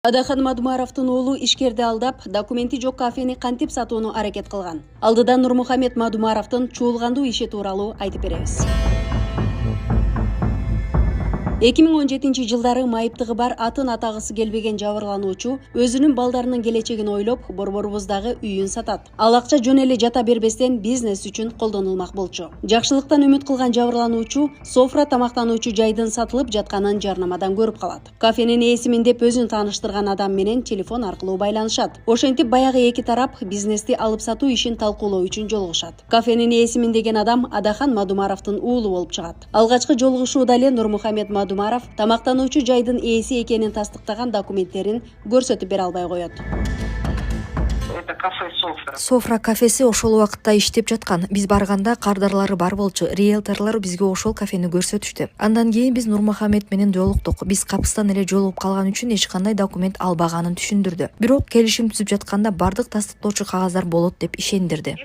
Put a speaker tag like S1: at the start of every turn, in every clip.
S1: Адахан Мадумаровдун уулу ишкерди алдап, документи жок кафени кантип сатууну аракет кылган. Алдыдан Нурмухамед Мадумаровдун чуулгандуу иши тууралуу айтып беребиз. 2017 жылдары майыптыгы бар атын атагысы келбеген жабырлануучу өзүнүн балдарынын келечегин ойлоп борборубуздагы үйүн сатат. Ал акча жөн эле жата бербестен бизнес үчүн колдонулмак болчу. Жакшылыктан үмүт кылган жабырлануучу софра тамактануучу жайдын сатылып жатканын жарнамадан көрүп калат. Кафенин ээсимин деп өзүн тааныштырган адам менен телефон аркылуу байланышат. Ошентип баягы эки тарап бизнести алып сатуу ишин талкуулоо үчүн жолугушат. Кафенин ээсимин деген адам Адахан Мадумаровдун уулу болуп чыгат. Алгачкы жолугушууда эле Нурмухамед Мадумаров тамактануучу жайдын ээси экенин тастыктаган документтерин көрсөтүп бере албай коет.
S2: Софра кафеси ошол убакытта иштеп жаткан. Биз барганда кардарлары бар болчу. Риэлторлор бизге ошол кафени көрсөтүштү. Андан кийин биз Нурмухамед менен жолуктук. Биз капыстан эле жолугуп калган үчүн эч кандай документ албаганын түшүндүрдү. Бирок келишим түзүп жатканда бардык тастыктоочу кагаздар болот деп ишендирди.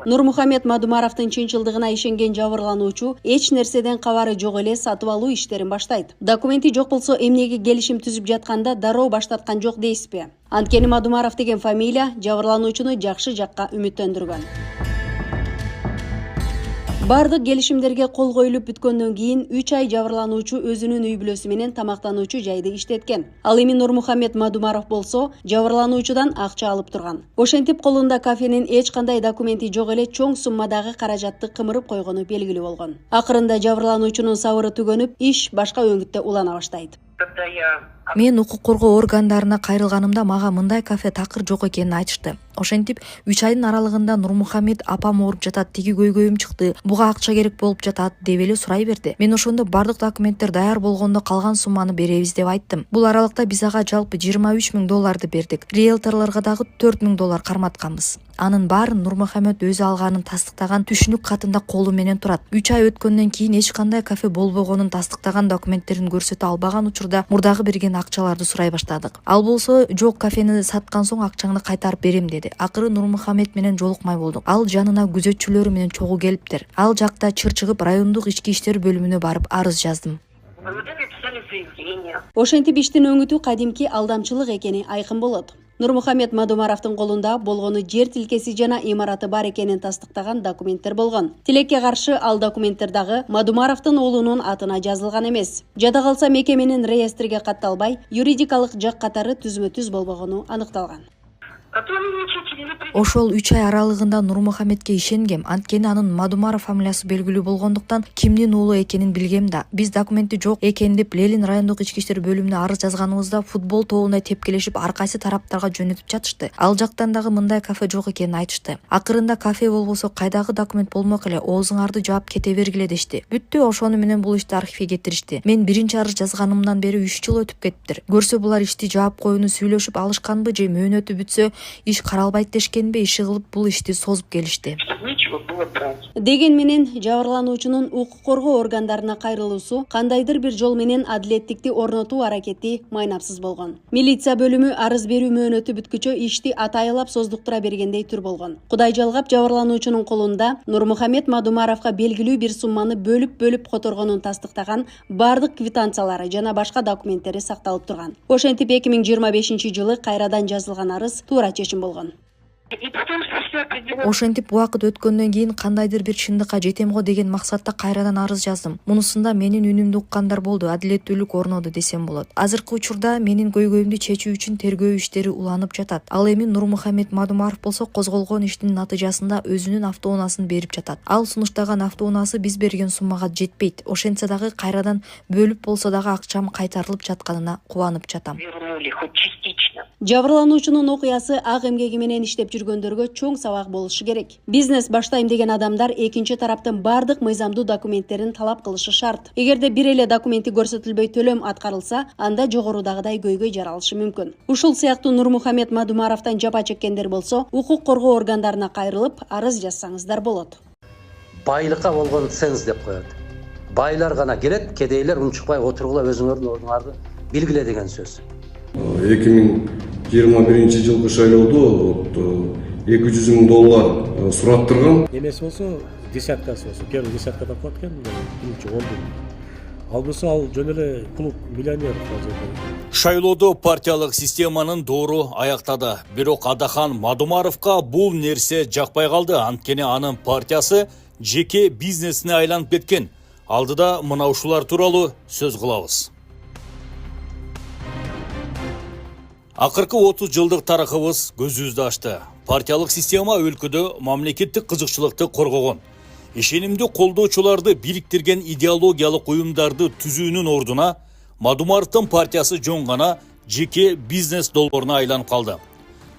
S1: Нурмухамед Мадумаровдун чынчылдыгына ишенген жабырлануучу эч нерседен кабары жок эле сатып алуу иштерин баштайт. Документи жок болсо эмнеге келишим түзүп жатканда дароо баштаткан жок дейсизби? Анткени Мадумаров деген фамилия жабырлануучуну жакшы жакка үмүттөндүргөн. Бардык келишимдерге кол коюлуп бүткөндөн кийин 3 ай жабырлануучу өзүнүн үй бүлөсү менен тамактануучу жайды иштеткен. Ал эми Нурмухамед Мадумаров болсо жабырлануучудан акча алып турган. Ошентип колунда кафенин эч кандай документи жок эле чоң суммадагы каражатты кымырып койгону белгилүү болгон. Акырында жабырлануучунун сабыры түгөнүп, иш башка өңүттө улана баштайт.
S2: Мен укук коргоо органдарына кайрылганымда мага мындай кафе такыр жок экенин айтышты. Ошентип 3 айдын аралыгында Нурмухамед апам ооруп жатат, тиги көйгөйүм чыкты, буга акча керек болуп жатат деп эле сурай берди. Мен ошондо бардык документтер даяр болгондо калган сумманы беребиз деп айттым. Бул аралыкта биз ага жалпы $23,000 бердик. Риэлторлорго дагы $4,000 карматканбыз. Анын баарын Нурмухамед өзү алганын тастыктаган түшүнүк катында колу менен турат. 3 ай өткөндөн кийин эч кандай кафе болбогонун тастыктаган документтерин көрсөтө албаган учурда мурдагы берген акчаларды сурай баштадык. Ал болсо жок, кафени саткан соң акчаңды кайтарып берем деди. Акыры Нурмухамед менен жолукмай болдук. Ал жанына күзөтчүлөрү менен чогуу келиптир. Ал жакта чыр чыгып райондук ички иштер бөлүмүнө барып арыз жаздым.
S1: Ошентип иштин өңүтү кадимки алдамчылык экени айкын болот. Нурмухамед Мадумаровдун колунда болгону жер тилкеси жана имараты бар экенин тастыктаган документтер болгон. Тилекке каршы ал документтер дагы Мадумаровдун уулунун атына жазылган эмес. Жада калса мекеменин реестриге катталбай, юридикалык жак катары түзмө-түз болбогону аныкталган.
S2: Ошол 3 ай аралыгында Нурмухамедке ишенгем, анткени анын Мадумаров фамилиясы белгилүү болгондуктан кимдин уулу экенин билгем да. Биз документи жок экен деп Лелин райондук ички иштер бөлүмүнө арыз жазганыбызда футбол тобундай тепкелешип ар кайсы тараптарга жөнөтүп жатышты. Ал жактан дагы мындай кафе жок экенин айтышты. Акырында кафе болбосо кайдагы документ болмок эле, оозуңарды жаап кете бергиле дешти. Бүттү, ошону менен бул ишти архивге кетиришти. Мен биринчи арыз жазганымдан бери 3 жыл өтүп кетиптир. Көрсө булар ишти жаап коюуну сүйлөшүп алышканбы же мөөнөтү бүтсө иш каралбайт дешкенби, иши кылып бул ишти созуп келишти.
S1: Деген менен жабырлануучунун укук коргоо органдарына кайрылуусу кандайдыр бир жол менен адилеттикти орнотуу аракети майнапсыз болгон. Милиция бөлүмү арыз берүү мөөнөтү бүткүчө ишти атайылап создуктура бергендей түр болгон. Кудай жалгап жабырлануучунун колунда Нурмухамед Мадумаровго белгилүү бир сумманы бөлүп которгонун тастыктаган бардык квитанциялары жана башка документтери сакталып турган. Ошентип 2025 жылы кайрадан жазылган арыз туура чечим болгон.
S2: Ошентип убакыт өткөндөн кийин кандайдыр бир чындыкка жетем го деген максатта кайрадан арыз жаздым. Мунусунда менин үнүмдү уккандар болду, адилеттүүлүк орноду десем болот. Азыркы учурда менин көйгөйүмдү чечүү үчүн тергөө иштери уланып жатат. Ал эми Нурмухамед Мадумаров болсо козголгон иштин натыйжасында өзүнүн автоунаасын берип жатат. Ал сунуштаган автоунаасы биз берген суммага жетпейт. Ошентсе дагы кайрадан бөлүп болсо дагы акчам кайтарылып жатканына кубанып жатам.
S1: Жабырлануучунун окуясы ак эмгеги менен иштеп жүргөндөргө чоң сабак болушу керек. Бизнес баштайм деген адамдар экинчи тараптын бардык мыйзамдуу документтерин талап кылышы шарт. Эгерде бир эле документи көрсөтүлбөй төлөм аткарылса, анда жогорудагыдай көйгөй жаралышы мүмкүн. Ушул сыяктуу Нурмухамед Мадумаровдон жапа чеккендер болсо, укук коргоо органдарына кайрылып арыз жазсаңыздар болот.
S3: Байлыкка болгон ценз деп коет. Байлар гана келет, кедейлер унчукпай отургула өзүңөрдүн ордуңарды билгиле деген сөз.
S4: 2021 жылкы шайлоодо $200,000 сураттырган.
S5: Эмес болсо десяткасы болсо, первый десятка деп коет экен, биринчи 10. Ал болсо ал жөн эле клуб миллионер.
S6: Шайлоодо партиялык системанын доору аяктады. Бирок Адахан Мадумаровго бул нерсе жакпай калды. Анткени анын партиясы жеке бизнесине айланып кеткен. Алдыда мына ушулар тууралуу сөз кылабыз. Акыркы 30 жылдык тарыхыбыз көзүбүздү ачты. Партиялык система өлкөдө мамлекеттик кызыкчылыкты коргогон. Ишенимдүү колдоочуларды бириктирген идеологиялык уюмдарды түзүүнүн ордуна Мадумаровдун партиясы жөн гана жеке бизнес долбооруна айланып калды.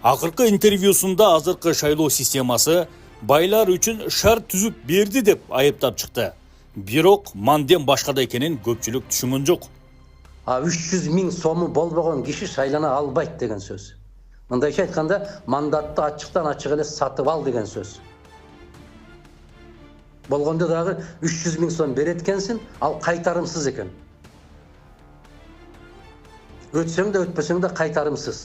S6: Акыркы интервьюсунда азыркы шайлоо системасы байлар үчүн шарт түзүп берди деп айыптап чыкты. Бирок мандем башкада экенин көпчүлүк түшүнгөн жок.
S3: 300 000 сому болбогон киши шайлана албайт деген сөз. Мындайча айтканда, мандатты ачыктан ачык эле сатып ал деген сөз. Болгондо дагы 300 000 сом берет экенсин, ал кайтарымсыз экен. Өтсең да өтпөсең да кайтарымсыз.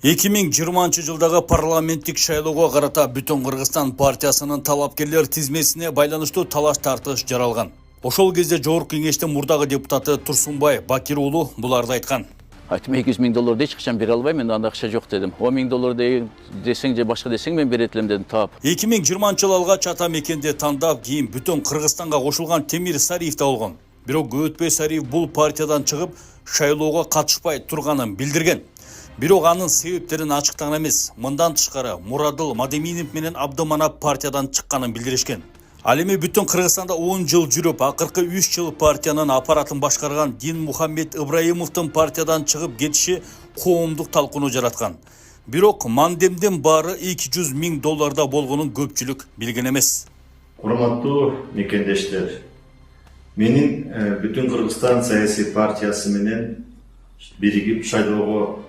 S6: 2020 жылдагы парламенттик шайлоого карата Бүтүн Кыргызстан партиясынын талапкерлер тизмесине байланыштуу талаш тартыш жаралган. Ошол кезде Жогорку Кеңештин мурдагы депутаты Турсунбай Бакир уулу буларды айткан.
S7: Айтым $200,000 эч качан бере албайм, мен анда акча жок дедим. $10,000 десең же башка десең мен берет элем дедим таап.
S6: 2020 жыл алгач ата мекенде тандап, кийин Бүтүн Кыргызстанга кошулган Темир Сариев да болгон. Бирок Өтпөй Сариев бул партиядан чыгып, шайлоого катышпай турганын билдирген. Бирок анын себептерин ачыктаган эмес. Мындан тышкары Мурадыл Мадеминов менен Абдыманап партиядан чыкканын билдиришкен. Ал эми Бүтүн Кыргызстанда 10 жыл жүрүп, акыркы 3 жыл партиянын аппаратын башкарган Дин Мухаммед Ибраимовдун партиядан чыгып кетиши коомдук талкууну жараткан. Бирок мандемдин баары $200,000 болгонун көпчүлүк билген эмес.
S8: Урматтуу мекендештер, менин Бүтүн Кыргызстан саясий партиясы менен биригип шайлоого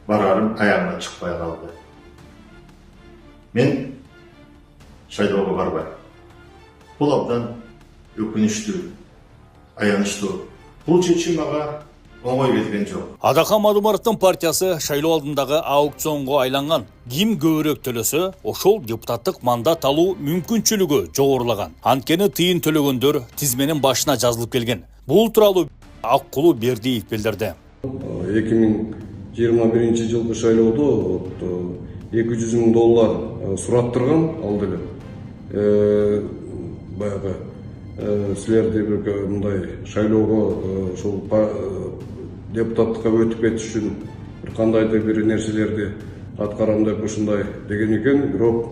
S8: барарым аягына чыкпай калды. Мен шайлоого барбайм. Бул абдан өкүнүчтүү, аянычтуу. Бул чечим мага оңой келген жок.
S6: Адахан Мадумаровдун партиясы шайлоо алдындагы аукционго айланган. Ким көбүрөөк төлөсө, ошол депутаттык мандат алуу мүмкүнчүлүгү жогорулаган. Анткени тыйын төлөгөндөр тизменин башына жазылып келген. Бул тууралуу Аккулу Бердиев билдирди.
S4: 2021 жылкы шайлоодо $200,000 сураттырган алды эле. Баягы силерди бир мындай шайлоого ошол депутаттыкка өтүп кетиш үчүн бир кандайдыр бир нерселерди аткарам деп ушундай деген экен. Бирок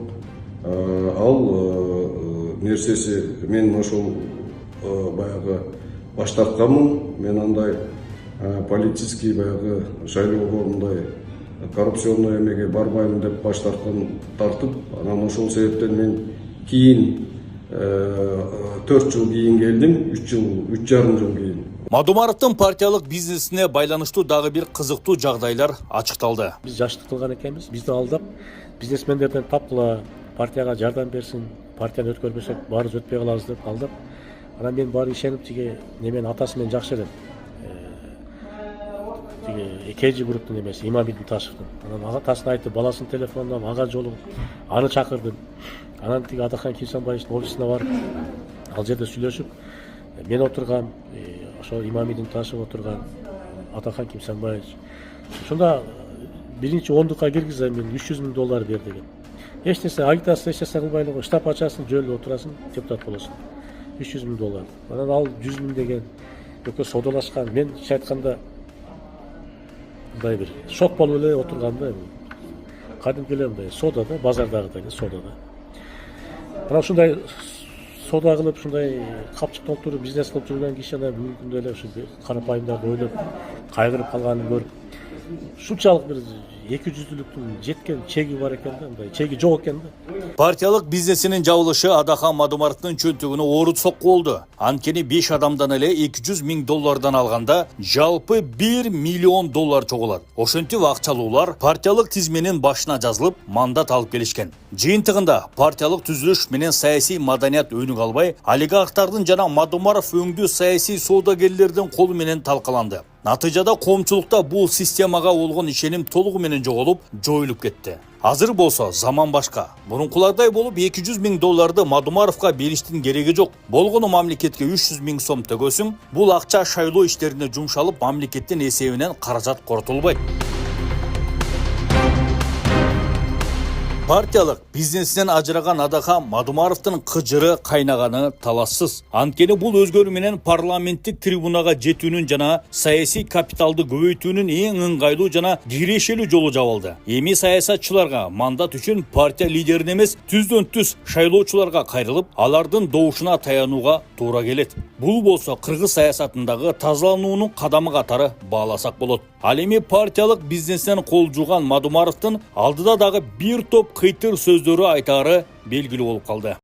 S4: ал нерсеси мен ошол баягы баш тартканмын. Мен андай политический баягы шайлоого мындай коррупционный эмеге барбайм деп баш тартып, анан ошол себептен мен кийин 4 жыл кийин келдим, 3,5 жыл кийин.
S6: Мадумаровдун партиялык бизнесине байланыштуу дагы бир кызыктуу жагдайлар ачыкталды.
S5: Биз жаштык кылган экенбиз, бизди алдап бизнесмендерден таптыла, партияга жардам берсин, партияны өткөрбөсөк баарыбыз өтпөй калабыз деп алдап. Анан мен баары ишенип тиги немен атасы менен жакшы элем. Тиги КЖ групптун эмеси Имамидин Ташевдин. Анан атасын айтып, баласынын телефонунан ага жолугуп, аны чакырдым. Анан тиги Адахан Кимсанбаевдин офисине барып, ал жерде сүйлөшүп, мен отурган, ошо Имамидин Ташев отурган, Адахан Кимсанбаевич. Ошондо биринчи ондукка киргизем, мен $300,000 бер деген. Эч нерсе агитация эч нерсе кылбай эле штаб ачасың, жөн отурасың, депутат болосуң. $300,000. Анан ал 100,000 деген экөө содалашкан. Мен айтканда мындай бир шок болуп эле отурганда, кадимки эле мындай содада, базардагы содада. Анан ушундай сода кылып, ушундай капчыктан отуруп бизнес кылып жүргөн киши анан бүгүнкү күндө эле ушу карапайымдарды ойлоп, кайгырып калганын көрүп, ушунчалык бир 200'lüктүн жеткен чеги бар экен да, мындай чеги жок экен да.
S6: Партиялык бизнесинин жабылышы Адахан Мадумаровдун чөнтөгүнө ооруп сокку болду. Анткени 5 адамдан эле $200,000 алганда жалпы $1 миллион чогулат. Ошентип акчалуулар партиялык тизменин башына жазылып, мандат алып келишкен. Жыйынтыгында партиялык түзүлүш менен саясий маданият өнүк албай, олигархтардын жана Мадумаров өңдүү саясий соодагерлердин колу менен талкаланды. Натыйжада коомчулукта бул системага болгон ишеним толугу менен жоголуп, жоюлуп кетти. Азыр болсо заман башка. Мурункулардай болуп 200 000 долларды Мадумаровго бериштин кереги жок. Болгону мамлекетке 300 000 сом төгөсүң, бул акча шайлоо иштерине жумшалып, мамлекеттин эсебинен каражат коротулбайт. Партиялык бизнесинен ажыраган адака Мадумаровдун кыжыры кайнаганы талассыз. Анткени бул өзгөрүү менен парламенттик трибунага жетүүнүн жана саясий капиталды көбөйтүүнүн эң ыңгайлуу жана кирешелүү жолу жабылды. Эми саясатчыларга мандат үчүн партия лидерин эмес, түздөн-түз шайлоочуларга кайрылып, алардын добушуна таянууга туура келет. Бул болсо кыргыз саясатындагы тазалануунун кадамы катары бааласак болот. Ал эми партиялык бизнесинен кол жууган Мадумаровдун алдыда дагы бир топ кыйтыр сөздөрү айтаары белгилүү болуп калды.